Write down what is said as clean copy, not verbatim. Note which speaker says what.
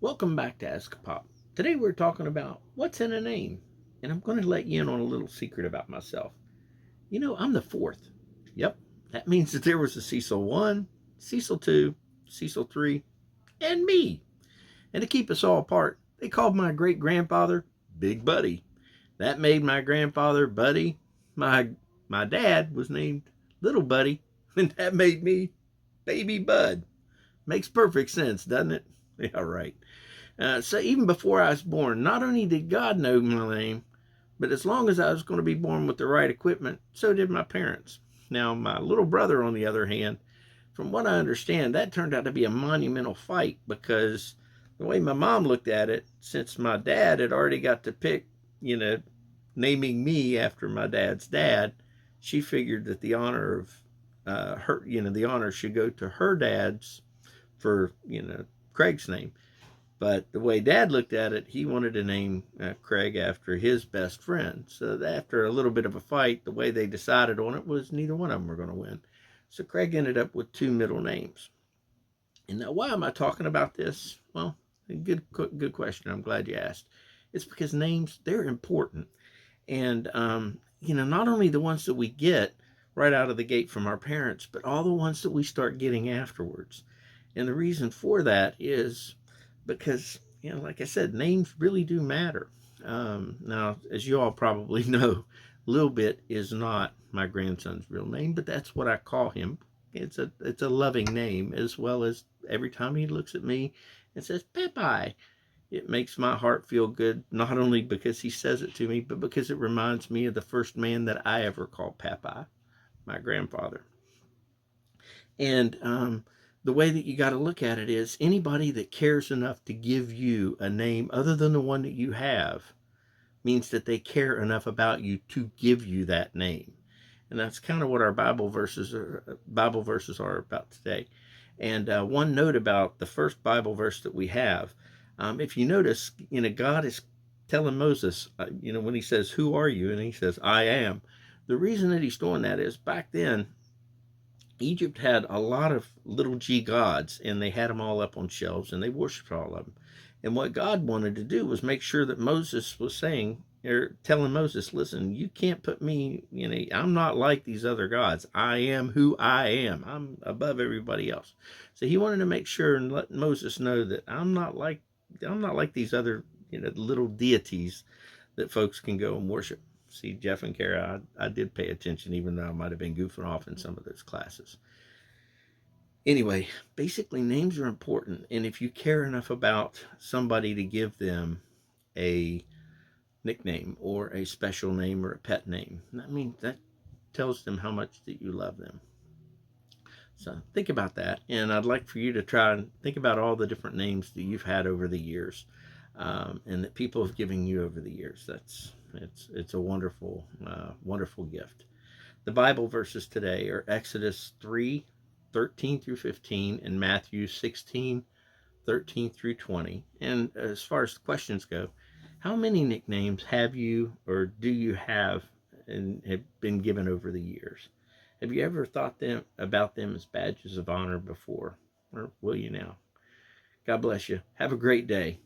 Speaker 1: Welcome back to AskAPop. Today we're talking about what's in a name, and I'm going to let you in on a little secret about myself. I'm the fourth. Yep, that means that there was a Cecil 1, Cecil 2, Cecil 3, and me. And to keep us all apart, they called my great grandfather Big Buddy. That made my grandfather Buddy. My dad was named Little Buddy, and that made me Baby Bud. Makes perfect sense, doesn't it? Yeah, right. So even before I was born, not only did God know my name, but as long as I was going to be born with the right equipment, so did my parents. Now, my little brother, on the other hand, from what I understand, that turned out to be a monumental fight because the way my mom looked at it, since my dad had already got to pick, you know, naming me after my dad's dad, she figured that the honor of the honor should go to her dad's for, Craig's name. But the way Dad looked at it, he wanted to name Craig after his best friend. So after a little bit of a fight, the way they decided on it was neither one of them were going to win. So Craig ended up with two middle names. And now, why am I talking about this? Well, good question. I'm glad you asked. It's because names, they're important. And, not only the ones that we get right out of the gate from our parents, but all the ones that we start getting afterwards. And the reason for that is because, like I said, names really do matter. Now, as you all probably know, Lil Bit is not my grandson's real name, but that's what I call him. It's a loving name, as well as every time he looks at me and says Popeye, it makes my heart feel good, not only because he says it to me, but because it reminds me of the first man that I ever called Popeye, my grandfather. And the way that you got to look at it is anybody that cares enough to give you a name other than the one that you have means that they care enough about you to give you that name. And that's kind of what our Bible verses are about today. And one note about the first Bible verse that we have, if you notice, God is telling Moses, when he says, "Who are you?" and he says, "I am." The reason that he's doing that is back then Egypt had a lot of little g gods, and they had them all up on shelves, and they worshipped all of them. And what God wanted to do was make sure that Moses was saying, or telling Moses, listen, you can't put me, I'm not like these other gods. I am who I am. I'm above everybody else. So he wanted to make sure and let Moses know that I'm not like these other, little deities that folks can go and worship. See, Jeff and Kara, I did pay attention, even though I might have been goofing off in some of those classes. Anyway, basically, names are important. And if you care enough about somebody to give them a nickname or a special name or a pet name, that tells them how much that you love them. So think about that. And I'd like for you to try and think about all the different names that you've had over the years, and that people have given you over the years. It's a wonderful, wonderful gift. The Bible verses today are Exodus 3:13 through 15 and Matthew 16:13 through 20. And as far as the questions go, how many nicknames have you or do you have and have been given over the years? Have you ever thought about them as badges of honor before? Or will you now? God bless you. Have a great day.